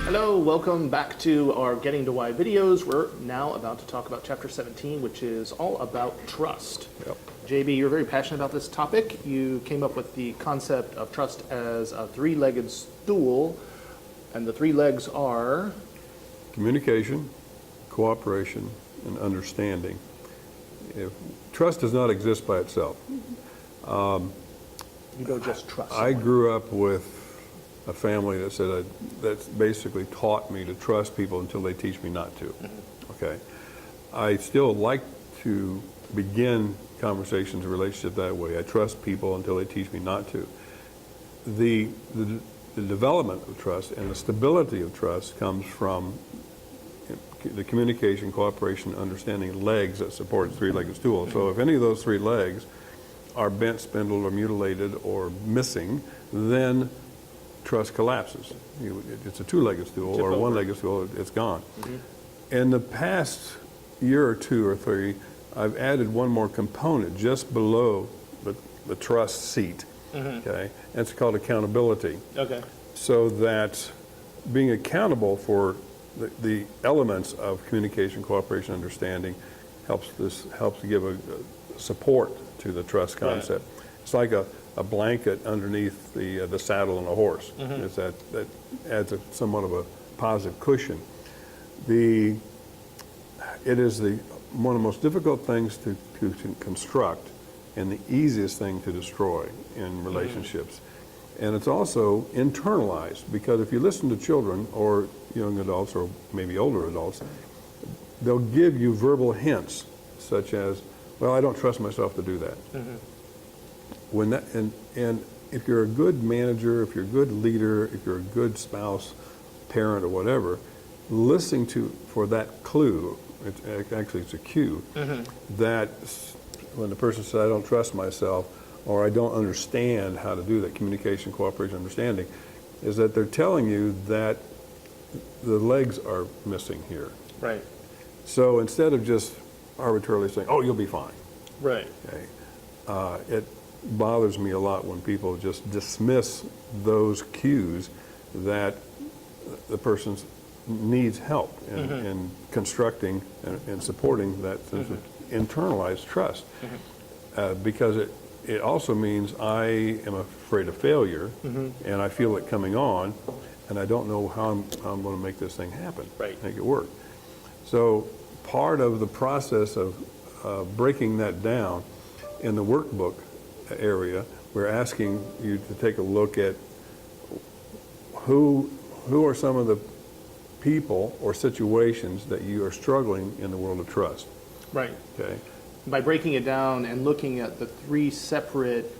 Hello, welcome back to our Getting to Why videos. We're now about to talk about Chapter 17, which is all about trust. Yep. JB, you're very passionate about this topic. You came up with the concept of trust as a three-legged stool, and the three legs are? Communication, cooperation, and understanding. Trust does not exist by itself. You don't just trust I someone. grew up with a family that said that basically taught me to trust people until they teach me not to. Okay, I still like to begin conversations, relationships that way. I trust people until they teach me not to. The development of trust and the stability of trust comes from the communication, cooperation, understanding legs that support the three-legged stool. So if any of those three legs are bent, spindled, or mutilated, or missing, then trust collapses. It's a two-legged stool or a one-legged stool, it's gone. In the past year or two or three, I've added one more component just below the trust seat, okay? And it's called accountability. Okay. So that being accountable for the elements of communication, cooperation, understanding helps to give a support to the trust concept. Right. It's like a blanket underneath the saddle on a horse. It's that adds somewhat of a positive cushion. It is one of the most difficult things to construct and the easiest thing to destroy in relationships. And it's also internalized, because if you listen to children or young adults or maybe older adults, they'll give you verbal hints such as, well, I don't trust myself to do that. When that and if you're a good manager, if you're a good leader, if you're a good spouse, parent, or whatever, listening for that clue, it's a cue, that when the person says, I don't trust myself, or I don't understand how to do that, communication, cooperation, understanding, is that they're telling you that the legs are missing here. Right. So instead of just arbitrarily saying, oh, you'll be fine. Right. Okay. It bothers me a lot when people just dismiss those cues that the person needs help in constructing and supporting that sense of internalized trust. Because it also means I am afraid of failure, and I feel it coming on, and I don't know how I'm going to make this thing happen, make it work. So part of the process of breaking that down in the workbook area, we're asking you to take a look at who are some of the people or situations that you are struggling in the world of trust. Right. Okay. By breaking it down and looking at the three separate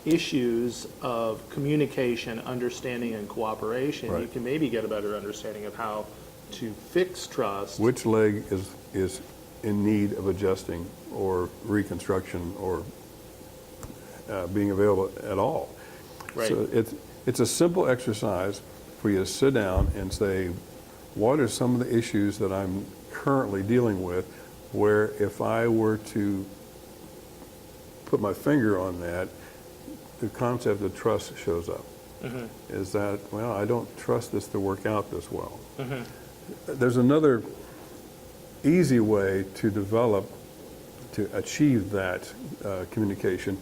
issues of communication, understanding, and cooperation, you can maybe get a better understanding of how to fix trust. Which leg is in need of adjusting or reconstruction or being available at all. Right. So it's a simple exercise for you to sit down and say, what are some of the issues that I'm currently dealing with, where if I were to put my finger on that, the concept of trust shows up. Is that, well, I don't trust this to work out this well. There's another easy way to achieve that communication.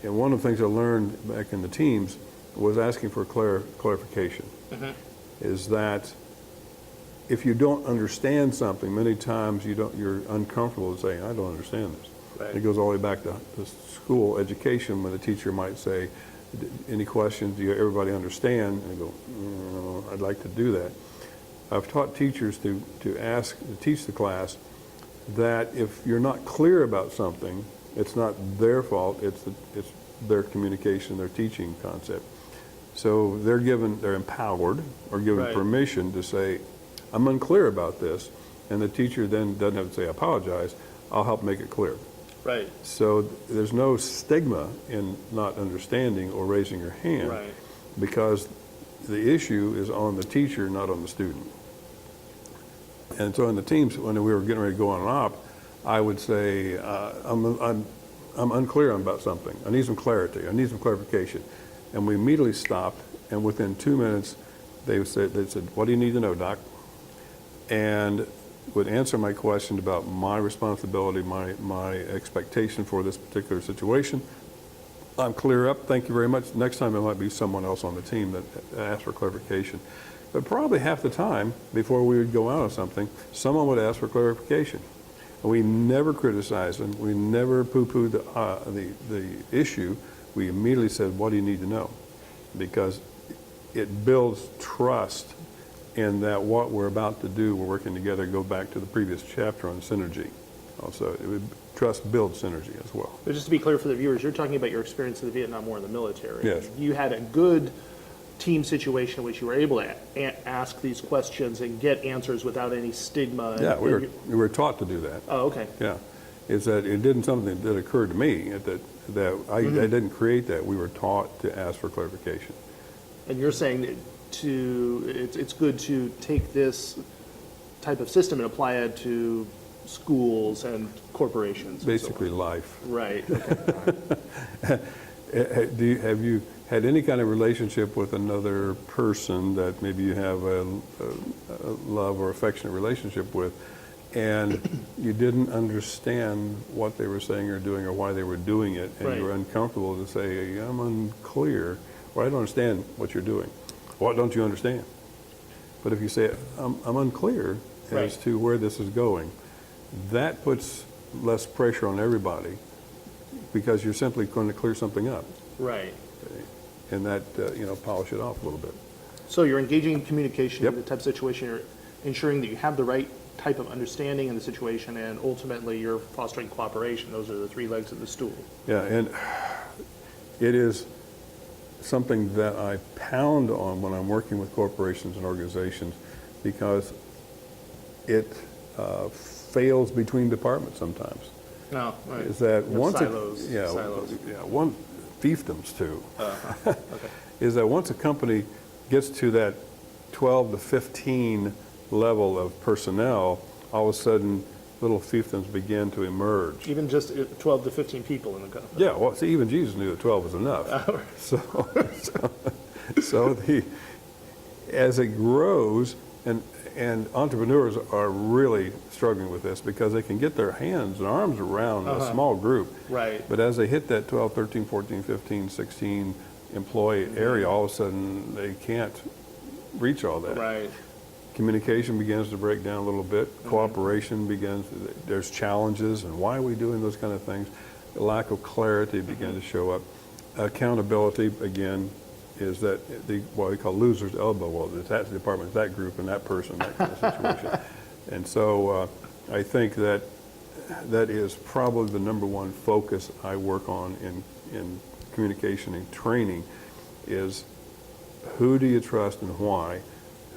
And one of the things I learned back in the teams was asking for clarification. Is that if you don't understand something, many times you're uncomfortable saying, I don't understand this. Right. It goes all the way back to school education, when the teacher might say, any questions, do everybody understand? And I go, no, I'd like to do that. I've taught teachers to teach the class that if you're not clear about something, it's not their fault, it's their communication, their teaching concept. So they're empowered or given permission to say, I'm unclear about this, and the teacher then doesn't have to say, I apologize, I'll help make it clear. Right. So there's no stigma in not understanding or raising your hand, because the issue is on the teacher, not on the student. And so in the teams, when we were getting ready to go on an op, I would say, I'm I'm unclear about something. I need some clarity. I need some clarification. And we immediately stopped, and within 2 minutes, they said, what do you need to know, Doc? And would answer my question about my responsibility, my expectation for this particular situation. I'm clear up, thank you very much. Next time it might be someone else on the team that asks for clarification. But probably half the time, before we would go out on something, someone would ask for clarification. And we never criticized them, we never poo-pooed the issue. We immediately said, what do you need to know? Because it builds trust in that what we're about to do, we're working together, go back to the previous chapter on synergy. Also, trust builds synergy as well. But just to be clear for the viewers, you're talking about your experience in the Vietnam War in the military. Yes. You had a good team situation in which you were able to ask these questions and get answers without any stigma. Yeah, we were taught to do that. Oh, okay. Yeah, it's that it didn't something that occurred to me, that I didn't create that. We were taught to ask for clarification. And you're saying that it's good to take this type of system and apply it to schools and corporations. Basically life. Right. Okay. Have you had any kind of relationship with another person that maybe you have a love or affectionate relationship with, and you didn't understand what they were saying or doing or why they were doing it, and Right. you were uncomfortable to say, I'm unclear, or I don't understand what you're doing. What don't you understand? But if you say, I'm unclear as Right. to where this is going, that puts less pressure on everybody, because you're simply going to clear something up. Right. And that, polish it off a little bit. So you're engaging in communication Yep. in the type of situation, you're ensuring that you have the right type of understanding in the situation, and ultimately you're fostering cooperation. Those are the three legs of the stool. Yeah, and it is something that I pound on when I'm working with corporations and organizations, because it fails between departments sometimes. No, right. Is that You have once silos, yeah, silos. one fiefdoms too. Okay. Is that once a company gets to that 12 to 15 level of personnel, all of a sudden little fiefdoms begin to emerge. Even just 12 to 15 people in the company. Yeah, well, see, even Jesus knew that 12 was enough. As it grows, and entrepreneurs are really struggling with this, because they can get their hands and arms around a small group. Right. But as they hit that 12, 13, 14, 15, 16 employee area, all of a sudden they can't reach all that. Right. Communication begins to break down a little bit. Cooperation begins. There's challenges, and why are we doing those kind of things? The lack of clarity begins to show up. Accountability, again, is that what we call loser's elbow. Well, it's that department, that group, and that person, that kind of situation. And so I think that is probably the number one focus I work on in communication and training, is who do you trust and why?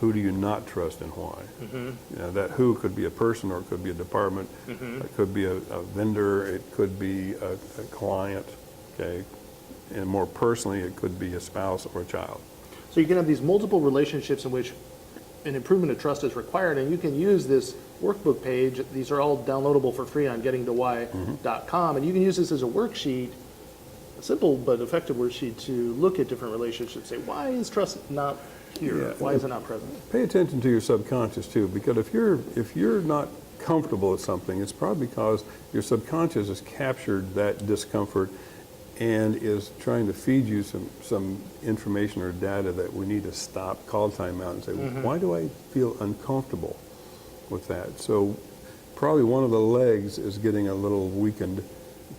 Who do you not trust and why? That who could be a person, or it could be a department, it could be a vendor, it could be a client, okay? And more personally, it could be a spouse or a child. So you can have these multiple relationships in which an improvement of trust is required, and you can use this workbook page. These are all downloadable for free on gettingtowhy.com, and you can use this as a worksheet, a simple but effective worksheet, to look at different relationships. Say, why is trust not here? Yeah. Why is it not present? Pay attention to your subconscious too, because if you're not comfortable with something, it's probably because your subconscious has captured that discomfort and is trying to feed you some information or data that we need to stop, call time out and say, why do I feel uncomfortable with that? So probably one of the legs is getting a little weakened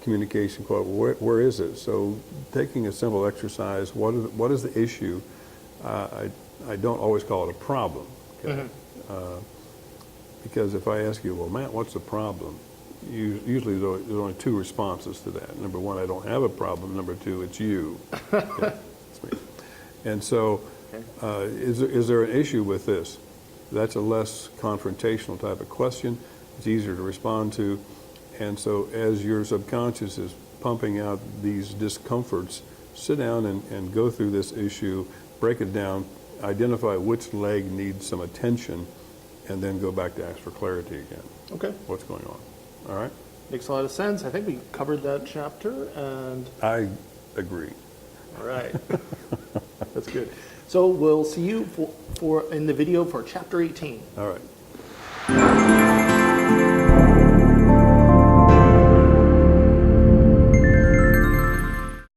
communication. Where is it? So taking a simple exercise, what is the issue? I don't always call it a problem, okay? Because if I ask you, well, Matt, what's the problem? Usually there's only two responses to that. Number one, I don't have a problem. Number two, it's you. Okay, it's me. And so is there an issue with this? That's a less confrontational type of question. It's easier to respond to. And so as your subconscious is pumping out these discomforts, sit down and go through this issue, break it down, identify which leg needs some attention, and then go back to ask for clarity again. Okay. What's going on? All right? Makes a lot of sense. I think we covered that chapter, and I agree. all right. That's good. So we'll see you in the video for chapter 18. All right.